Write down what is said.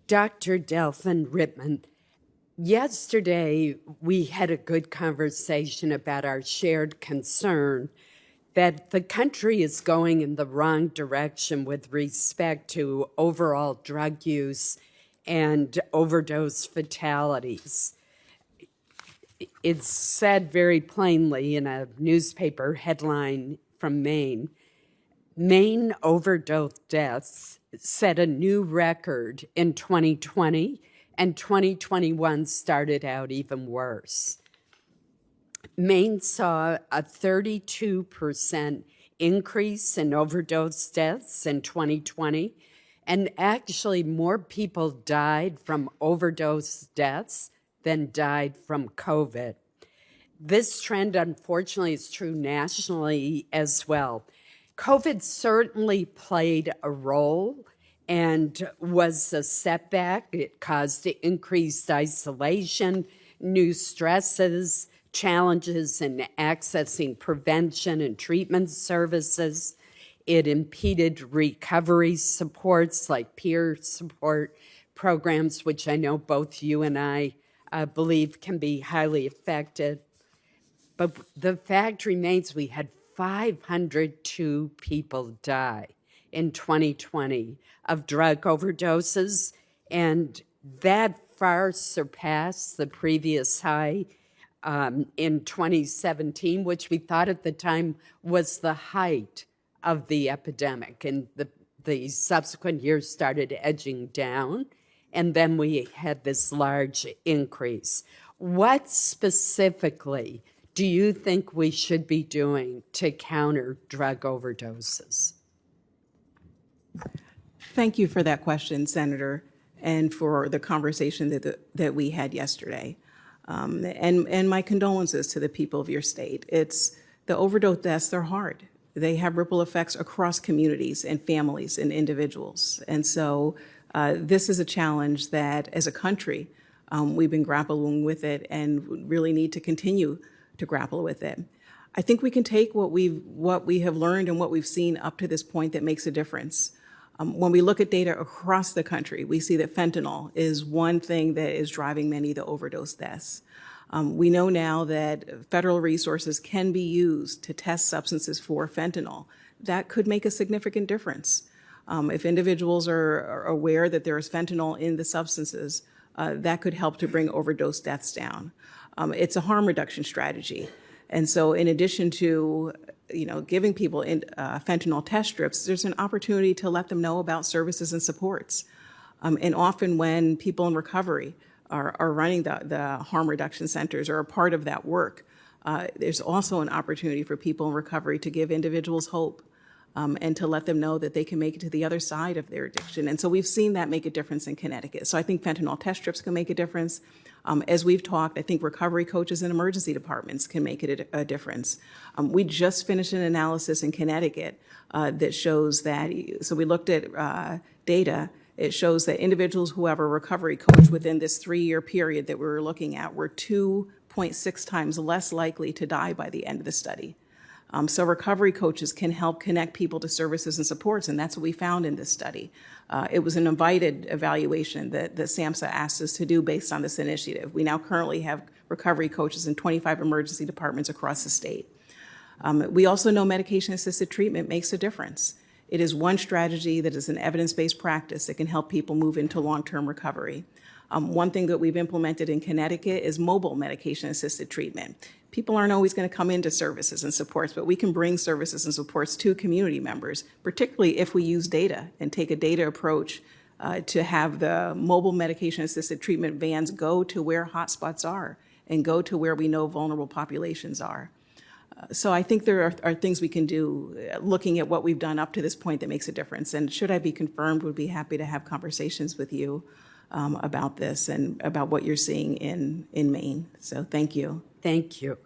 Dr. Delphin Rittman, yesterday we had a good conversation about our shared concern that the country is going in the wrong direction with respect to overall drug use and overdose fatalities. It's said very plainly in a newspaper headline from Maine. Maine overdose deaths set a new record in 2020, and 2021 started out even worse. Maine saw a 32% increase in overdose deaths in 2020, and actually more people died from overdose deaths than died from COVID. This trend, unfortunately, is true nationally as well. COVID certainly played a role and was a setback. It caused increased isolation, new stresses, challenges in accessing prevention and treatment services. It impeded recovery supports like peer support programs, which I know both you and I believe can be highly effective. But the fact remains we had 502 people die in 2020 of drug overdoses, and that far surpassed the previous high in 2017, which we thought at the time was the height of the epidemic. And the subsequent years started edging down, and then we had this large increase. What specifically do you think we should be doing to counter drug overdoses? Thank you for that question, Senator, and for the conversation that we had yesterday. And my condolences to the people of your state. The overdose deaths, they're hard. They have ripple effects across communities and families and individuals. And so this is a challenge that, as a country, we've been grappling with it and really need to continue to grapple with it. I think we can take what we have learned and what we've seen up to this point that makes a difference. When we look at data across the country, we see that fentanyl is one thing that is driving many of the overdose deaths. We know now that federal resources can be used to test substances for fentanyl. That could make a significant difference. If individuals are aware that there is fentanyl in the substances, that could help to bring overdose deaths down. It's a harm reduction strategy. And so in addition to giving people fentanyl test strips, there's an opportunity to let them know about services and supports. And often when people in recovery are running the harm reduction centers or a part of that work, there's also an opportunity for people in recovery to give individuals hope and to let them know that they can make it to the other side of their addiction. And so we've seen that make a difference in Connecticut. So I think fentanyl test strips can make a difference. As we've talked, I think recovery coaches in emergency departments can make it a difference. We just finished an analysis in Connecticut that shows that, so we looked at data, it shows that individuals who have a recovery coach within this 3-year period that we were looking at were 2.6 times less likely to die by the end of the study. So recovery coaches can help connect people to services and supports, and that's what we found in this study. It was an invited evaluation that SAMHSA asked us to do based on this initiative. We now currently have recovery coaches in 25 emergency departments across the state. We also know medication-assisted treatment makes a difference. It is one strategy that is an evidence-based practice that can help people move into long-term recovery. One thing that we've implemented in Connecticut is mobile medication-assisted treatment. People aren't always going to come into services and supports, but we can bring services and supports to community members, particularly if we use data and take a data approach to have the mobile medication-assisted treatment vans go to where hotspots are and go to where we know vulnerable populations are. So I think there are things we can do looking at what we've done up to this point that makes a difference. And should I be confirmed, would be happy to have conversations with you about this and about what you're seeing in Maine. So thank you. Thank you.